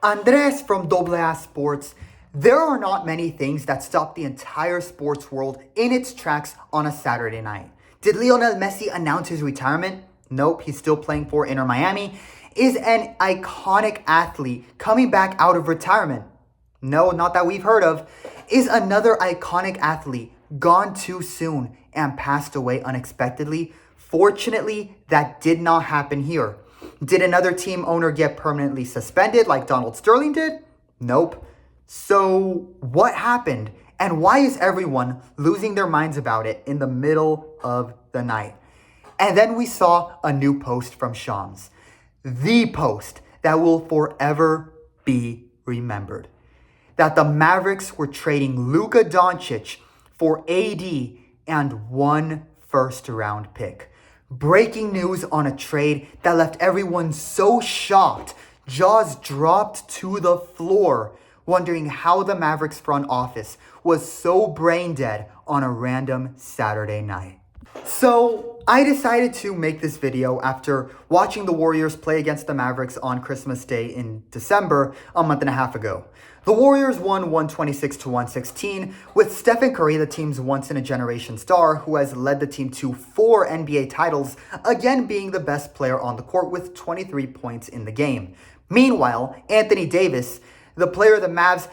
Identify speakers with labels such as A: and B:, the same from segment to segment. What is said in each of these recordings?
A: Andres from AA Sports. There are not many things that stop the entire sports world in its tracks on a Saturday night. Did Lionel Messi announce his retirement? Nope, he's still playing for Inter Miami. Is an iconic athlete coming back out of retirement? No, not that we've heard of. Is another iconic athlete gone too soon and passed away unexpectedly? Fortunately, that did not happen here. Did another team owner get permanently suspended like Donald Sterling did? Nope. So what happened? And why is everyone losing their minds about it in the middle of the night? And then we saw a new post from Shams. The post that will forever be remembered. That the Mavericks were trading Luka Dončić for AD and one first-round pick. Breaking news on a trade that left everyone so shocked, jaws dropped to the floor, wondering how the Mavericks front office was so brain dead on a random Saturday night. So I decided to make this video after watching the Warriors play against the Mavericks on Christmas Day in December a month and a half ago. The Warriors won 126-116 with Stephen Curry, the team's once-in-a-generation star, who has led the team to 4 NBA titles, again being the best player on the court with 23 points in the game. Meanwhile, Anthony Davis, the player the Mavs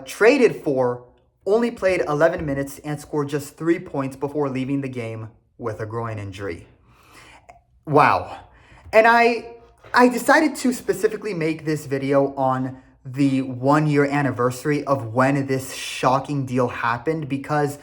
A: traded for, only played 11 minutes and scored just 3 points before leaving the game with a groin injury. Wow. And I decided to specifically make this video on the 1-year anniversary of when this shocking deal happened, because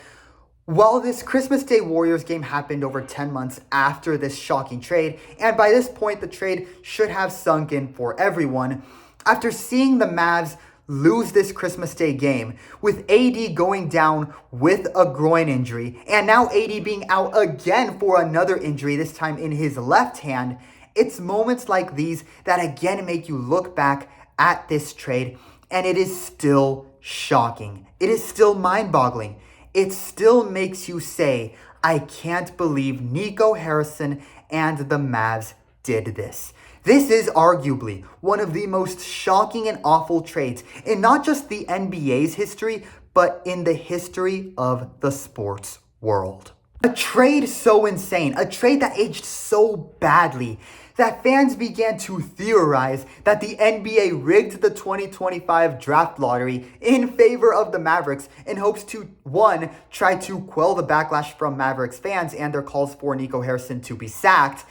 A: while this Christmas Day Warriors game happened over 10 months after this shocking trade, and by this point the trade should have sunk in for everyone, after seeing the Mavs lose this Christmas Day game with AD going down with a groin injury and now AD being out again for another injury, this time in his left hand, it's moments like these that again make you look back at this trade, and it is still shocking. It is still mind-boggling. It still makes you say, I can't believe Nico Harrison and the Mavs did this. This is arguably one of the most shocking and awful trades in not just the NBA's history, but in the history of the sports world. A trade so insane, a trade that aged so badly, that fans began to theorize that the NBA rigged the 2025 draft lottery in favor of the Mavericks in hopes to, 1, try to quell the backlash from Mavericks fans and their calls for Nico Harrison to be sacked,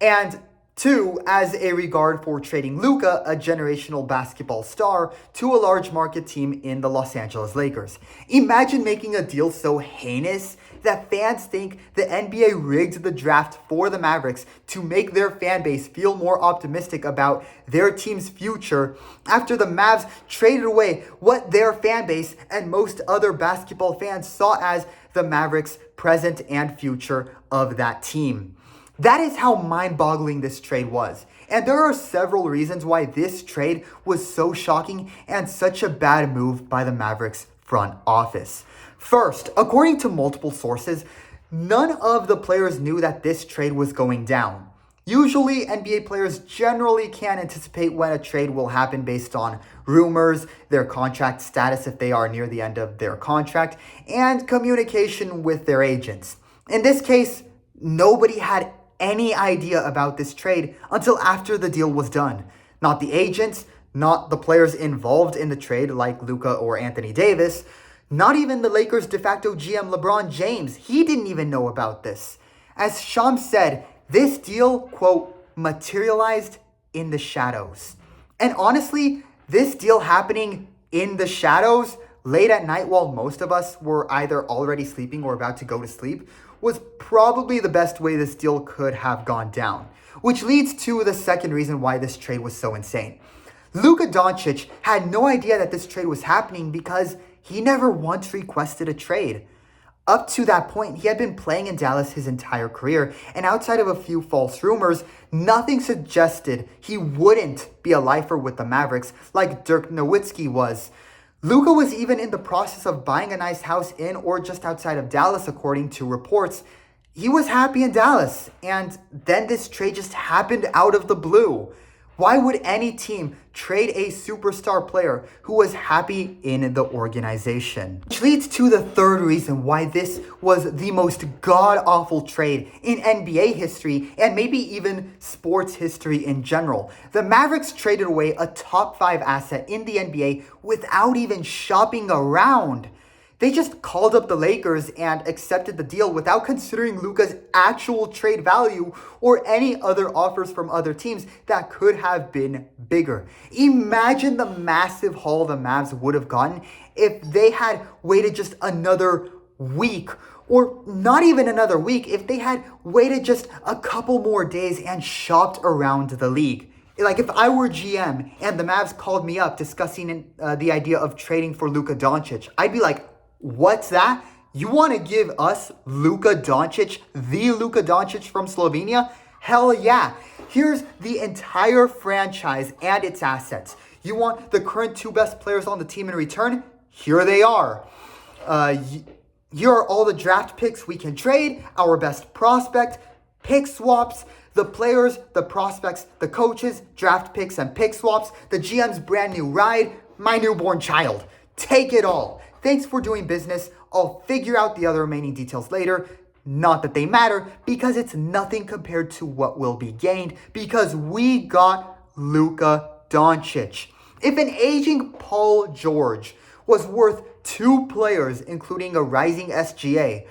A: and 2, as a regard for trading Luka, a generational basketball star, to a large market team in the Los Angeles Lakers. Imagine making a deal so heinous that fans think the NBA rigged the draft for the Mavericks to make their fan base feel more optimistic about their team's future after the Mavs traded away what their fan base and most other basketball fans saw as the Mavericks' present and future of that team. That is how mind-boggling this trade was. And there are several reasons why this trade was so shocking and such a bad move by the Mavericks front office. First, according to multiple sources, none of the players knew that this trade was going down. Usually, NBA players generally can't anticipate when a trade will happen based on rumors, their contract status if they are near the end of their contract, and communication with their agents. In this case, nobody had any idea about this trade until after the deal was done. Not the agents, not the players involved in the trade like Luka or Anthony Davis, not even the Lakers' de facto GM LeBron James. He didn't even know about this. As Shams said, this deal, quote, materialized in the shadows. And honestly, this deal happening in the shadows late at night while most of us were either already sleeping or about to go to sleep was probably the best way this deal could have gone down. Which leads to the second reason why this trade was so insane. Luka Dončić had no idea that this trade was happening because he never once requested a trade. Up to that point, he had been playing in Dallas his entire career, and outside of a few false rumors, nothing suggested he wouldn't be a lifer with the Mavericks like Dirk Nowitzki was. Luka was even in the process of buying a nice house in or just outside of Dallas, according to reports. He was happy in Dallas, and then this trade just happened out of the blue. Why would any team trade a superstar player who was happy in the organization? Which leads to the third reason why this was the most god-awful trade in NBA history and maybe even sports history in general. The Mavericks traded away a top 5 asset in the NBA without even shopping around. They just called up the Lakers and accepted the deal without considering Luka's actual trade value or any other offers from other teams that could have been bigger. Imagine the massive haul the Mavs would have gotten if they had waited just another week, or not even another week, if they had waited just a couple more days and shopped around the league. Like if I were GM and the Mavs called me up discussing the idea of trading for Luka Dončić, I'd be like, what's that? You want to give us Luka Dončić, the Luka Dončić from Slovenia? Hell yeah. Here's the entire franchise and its assets. You want the current 2 best players on the team in return? Here they are. Here are all the draft picks we can trade, our best prospect, pick swaps, the players, the prospects, the coaches, draft picks and pick swaps, the GM's brand new ride, my newborn child. Take it all. Thanks for doing business. I'll figure out the other remaining details later. Not that they matter, because it's nothing compared to what will be gained, because we got Luka Dončić. If an aging Paul George was worth 2 players, including a rising SGA,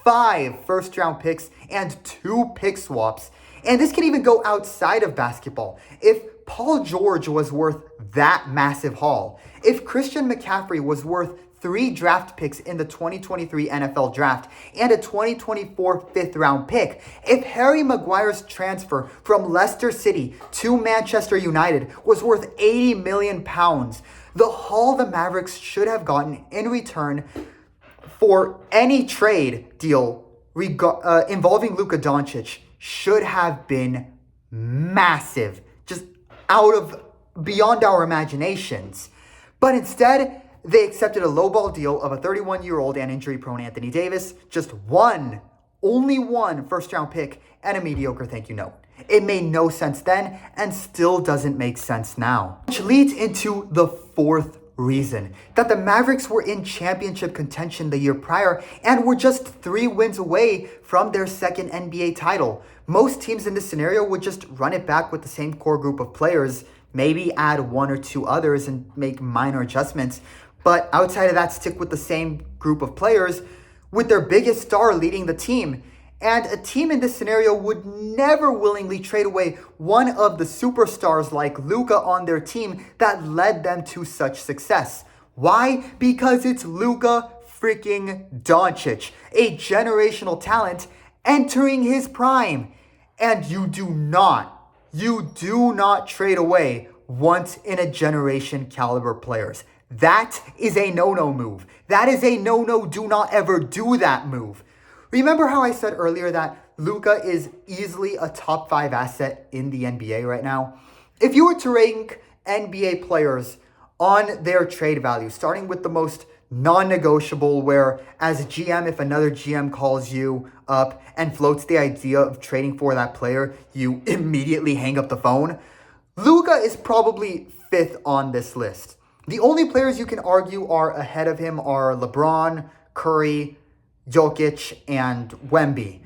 A: 5 first-round picks, and 2 pick swaps, and this can even go outside of basketball. If Paul George was worth that massive haul, if Christian McCaffrey was worth 3 draft picks in the 2023 NFL Draft and a 2024 5th-round pick, if Harry Maguire's transfer from Leicester City to Manchester United was worth £80 million, the haul the Mavericks should have gotten in return for any trade deal involving Luka Dončić should have been massive, just beyond our imaginations. But instead, they accepted a lowball deal of a 31-year-old and injury-prone Anthony Davis, just only one first-round pick, and a mediocre thank you note. It made no sense then and still doesn't make sense now. Which leads into the fourth reason, that the Mavericks were in championship contention the year prior and were just 3 wins away from their second NBA title. Most teams in this scenario would just run it back with the same core group of players, maybe add 1 or 2 others and make minor adjustments. But outside of that, stick with the same group of players with their biggest star leading the team. And a team in this scenario would never willingly trade away one of the superstars like Luka on their team that led them to such success. Why? Because it's Luka freaking Dončić, a generational talent entering his prime. And you do not trade away once in a generation caliber players. That is a no-no move. That is a no-no, do not ever do that move. Remember how I said earlier that Luka is easily a top 5 asset in the NBA right now? If you were to rank NBA players on their trade value, starting with the most non-negotiable, where as a GM, if another GM calls you up and floats the idea of trading for that player, you immediately hang up the phone, Luka is probably 5th on this list. The only players you can argue are ahead of him are LeBron, Curry, Jokic, and Wemby.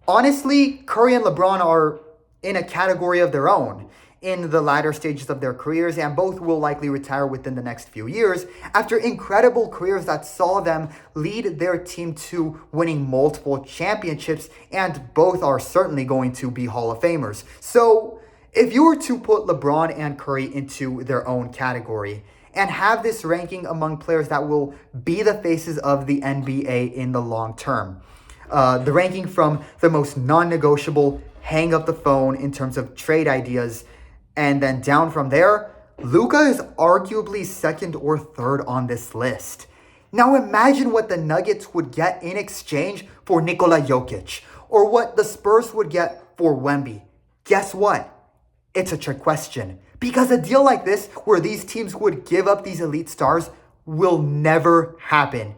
A: Honestly, Curry and LeBron are in a category of their own in the latter stages of their careers, and both will likely retire within the next few years after incredible careers that saw them lead their team to winning multiple championships, and both are certainly going to be Hall of Famers. So if you were to put LeBron and Curry into their own category and have this ranking among players that will be the faces of the NBA in the long term, the ranking from the most non-negotiable, hang up the phone in terms of trade ideas, and then down from there, Luka is arguably 2nd or 3rd on this list. Now imagine what the Nuggets would get in exchange for Nikola Jokic, or what the Spurs would get for Wemby. Guess what? It's a trick question. Because a deal like this, where these teams would give up these elite stars, will never happen.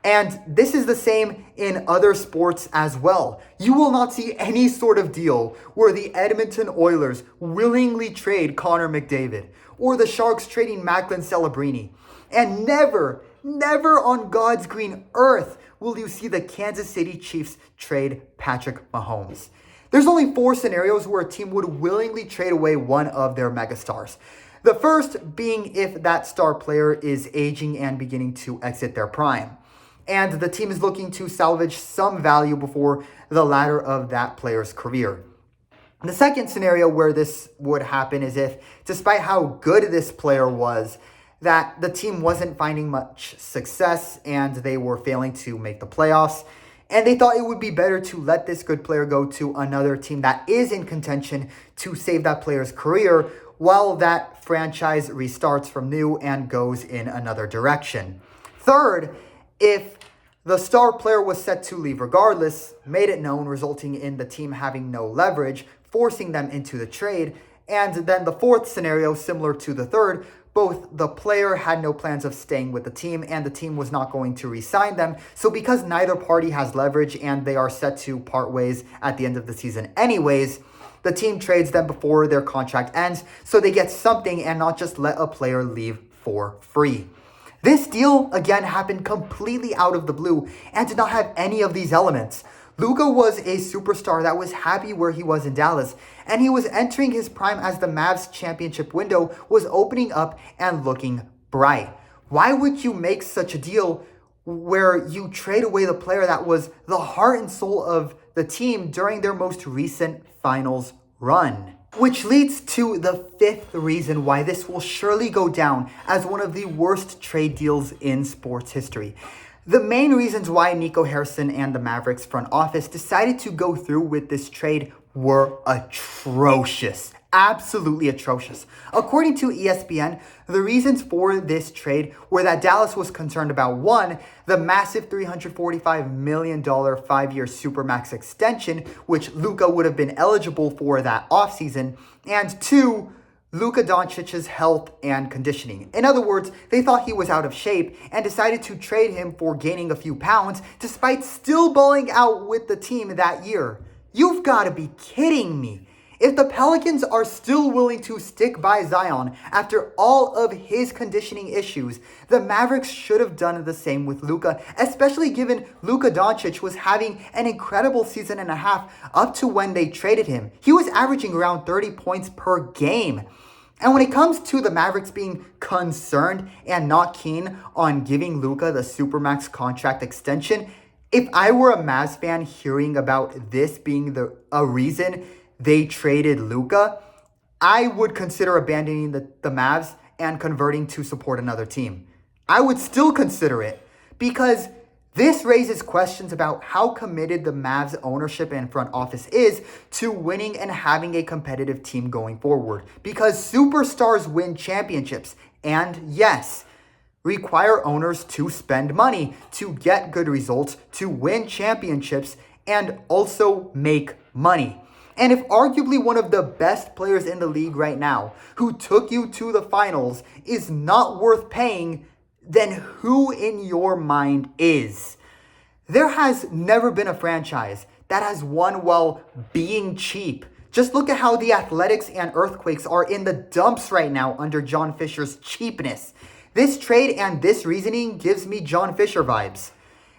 A: And this is the same in other sports as well. You will not see any sort of deal where the Edmonton Oilers willingly trade Connor McDavid or the Sharks trading Macklin Celebrini. And never on God's green earth will you see the Kansas City Chiefs trade Patrick Mahomes. There's only 4 scenarios where a team would willingly trade away one of their megastars. The first being if that star player is aging and beginning to exit their prime, and the team is looking to salvage some value before the latter of that player's career. The second scenario where this would happen is if, despite how good this player was, that the team wasn't finding much success and they were failing to make the playoffs, and they thought it would be better to let this good player go to another team that is in contention to save that player's career while that franchise restarts from new and goes in another direction. Third, if the star player was set to leave regardless, made it known, resulting in the team having no leverage, forcing them into the trade. And then the fourth scenario, similar to the third, both the player had no plans of staying with the team and the team was not going to re-sign them. So because neither party has leverage and they are set to part ways at the end of the season anyways, the team trades them before their contract ends so they get something and not just let a player leave for free. This deal, again, happened completely out of the blue and did not have any of these elements. Luka was a superstar that was happy where he was in Dallas, and he was entering his prime as the Mavs championship window was opening up and looking bright. Why would you make such a deal where you trade away the player that was the heart and soul of the team during their most recent finals run? Which leads to the fifth reason why this will surely go down as one of the worst trade deals in sports history. The main reasons why Nico Harrison and the Mavericks front office decided to go through with this trade were atrocious. Absolutely atrocious. According to ESPN, the reasons for this trade were that Dallas was concerned about, 1, the massive $345 million 5-year Supermax extension, which Luka would have been eligible for that offseason, and 2, Luka Dončić's health and conditioning. In other words, they thought he was out of shape and decided to trade him for gaining a few pounds despite still balling out with the team that year. You've got to be kidding me. If the Pelicans are still willing to stick by Zion after all of his conditioning issues, the Mavericks should have done the same with Luka, especially given Luka Dončić was having an incredible season and a half up to when they traded him. He was averaging around 30 points per game. And when it comes to the Mavericks being concerned and not keen on giving Luka the Supermax contract extension, if I were a Mavs fan hearing about this being a reason they traded Luka, I would consider abandoning the Mavs and converting to support another team. I would still consider it because this raises questions about how committed the Mavs ownership and front office is to winning and having a competitive team going forward. Because superstars win championships and, yes, require owners to spend money to get good results, to win championships, and also make money. And if arguably one of the best players in the league right now, who took you to the finals, is not worth paying, then who in your mind is? There has never been a franchise that has won while being cheap. Just look at how the Athletics and Earthquakes are in the dumps right now under John Fisher's cheapness. This trade and this reasoning gives me John Fisher vibes.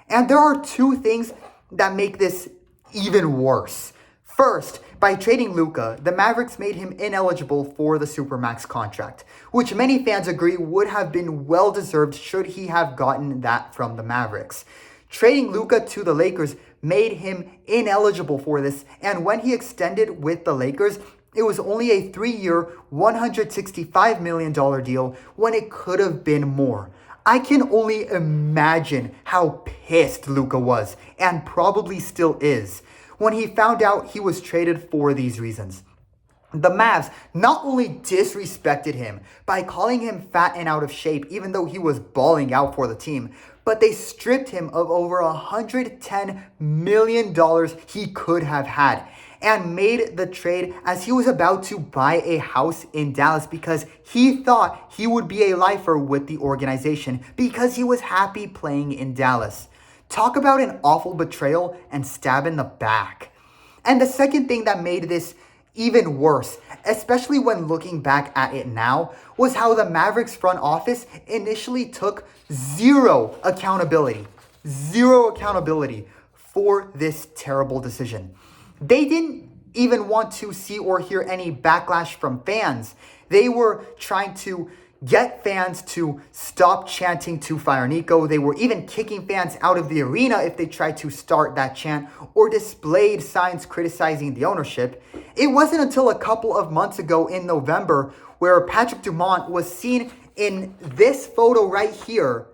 A: And there are 2 things that make this even worse. First, by trading Luka, the Mavericks made him ineligible for the Supermax contract, which many fans agree would have been well-deserved should he have gotten that from the Mavericks. Trading Luka to the Lakers made him ineligible for this, and when he extended with the Lakers, it was only a 3-year, $165 million deal when it could have been more. I can only imagine how pissed Luka was, and probably still is, when he found out he was traded for these reasons. The Mavs not only disrespected him by calling him fat and out of shape even though he was balling out for the team, but they stripped him of over $110 million he could have had and made the trade as he was about to buy a house in Dallas because he thought he would be a lifer with the organization because he was happy playing in Dallas. Talk about an awful betrayal and stab in the back. And the second thing that made this even worse, especially when looking back at it now, was how the Mavericks front office initially took zero accountability for this terrible decision. They didn't even want to see or hear any backlash from fans. They were trying to get fans to stop chanting to fire Nico. They were even kicking fans out of the arena if they tried to start that chant or displayed signs criticizing the ownership. It wasn't until a couple of months ago in November where Patrick Dumont was seen in this photo right here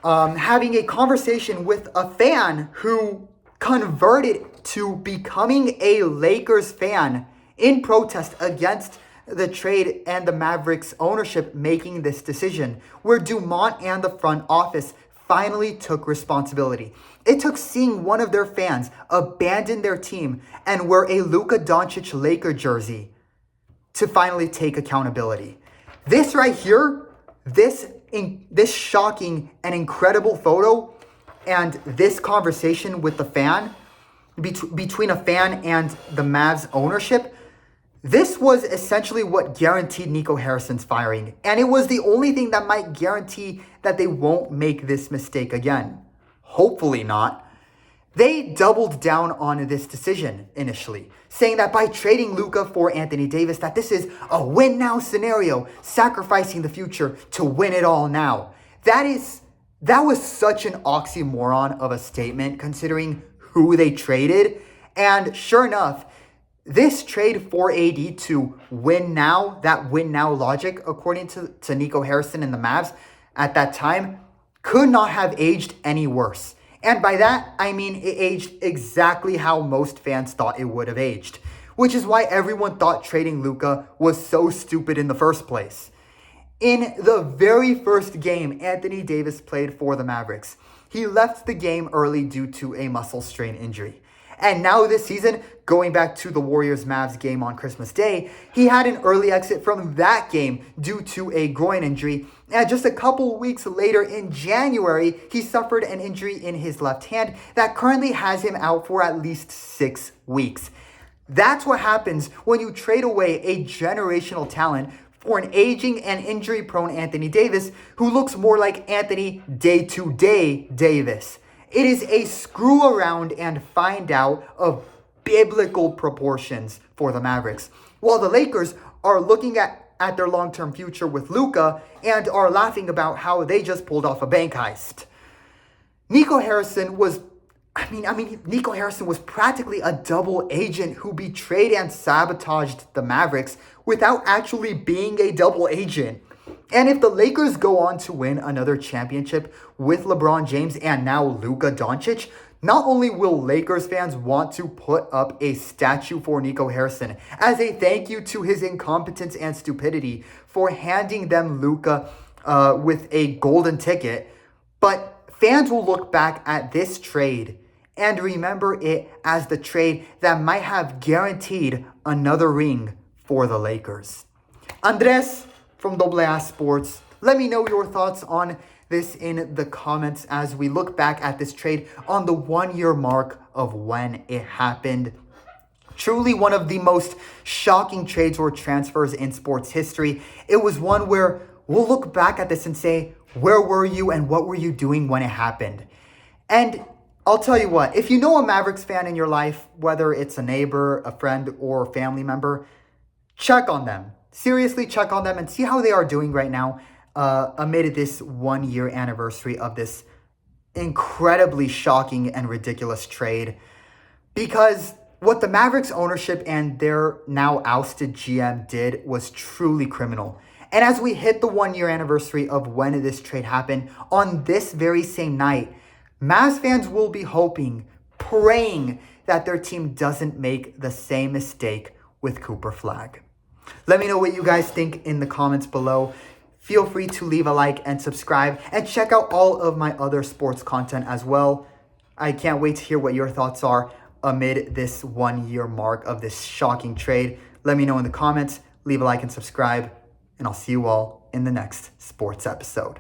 A: having a conversation with a fan who converted to becoming a Lakers fan in protest against the trade and the Mavericks ownership making this decision, where Dumont and the front office finally took responsibility. It took seeing one of their fans abandon their team and wear a Luka Dončić Laker jersey to finally take accountability. This right here, this shocking and incredible photo and this conversation with the fan, between a fan and the Mavs ownership, this was essentially what guaranteed Nico Harrison's firing. And it was the only thing that might guarantee that they won't make this mistake again. Hopefully not. They doubled down on this decision initially, saying that by trading Luka for Anthony Davis, that this is a win-now scenario, sacrificing the future to win it all now. That was such an oxymoron of a statement considering who they traded. And sure enough, this trade for AD to win now, that win now logic, according to Nico Harrison and the Mavs at that time, could not have aged any worse. And by that, I mean it aged exactly how most fans thought it would have aged, which is why everyone thought trading Luka was so stupid in the first place. In the very first game Anthony Davis played for the Mavericks, he left the game early due to a muscle strain injury. And now this season, going back to the Warriors-Mavs game on Christmas Day, he had an early exit from that game due to a groin injury. And just a couple weeks later in January, he suffered an injury in his left hand that currently has him out for at least 6 weeks. That's what happens when you trade away a generational talent for an aging and injury-prone Anthony Davis who looks more like Anthony day-to-day Davis. It is a screw around and find out of biblical proportions for the Mavericks, while the Lakers are looking at their long-term future with Luka and are laughing about how they just pulled off a bank heist. Nico Harrison was practically a double agent who betrayed and sabotaged the Mavericks without actually being a double agent. And if the Lakers go on to win another championship with LeBron James and now Luka Dončić, not only will Lakers fans want to put up a statue for Nico Harrison as a thank you to his incompetence and stupidity for handing them Luka with a golden ticket, but fans will look back at this trade and remember it as the trade that might have guaranteed another ring for the Lakers. Andres from AA Sports, let me know your thoughts on this in the comments as we look back at this trade on the 1-year mark of when it happened. Truly one of the most shocking trades or transfers in sports history. It was one where we'll look back at this and say, where were you and what were you doing when it happened? And I'll tell you what, if you know a Mavericks fan in your life, whether it's a neighbor, a friend, or a family member, check on them. Seriously, check on them and see how they are doing right now amid this 1-year anniversary of this incredibly shocking and ridiculous trade. Because what the Mavericks ownership and their now ousted GM did was truly criminal. And as we hit the 1-year anniversary of when this trade happened, on this very same night, Mavs fans will be hoping, praying that their team doesn't make the same mistake with Cooper Flagg. Let me know what you guys think in the comments below. Feel free to leave a like and subscribe and check out all of my other sports content as well. I can't wait to hear what your thoughts are amid this 1-year mark of this shocking trade. Let me know in the comments, leave a like and subscribe, and I'll see you all in the next sports episode.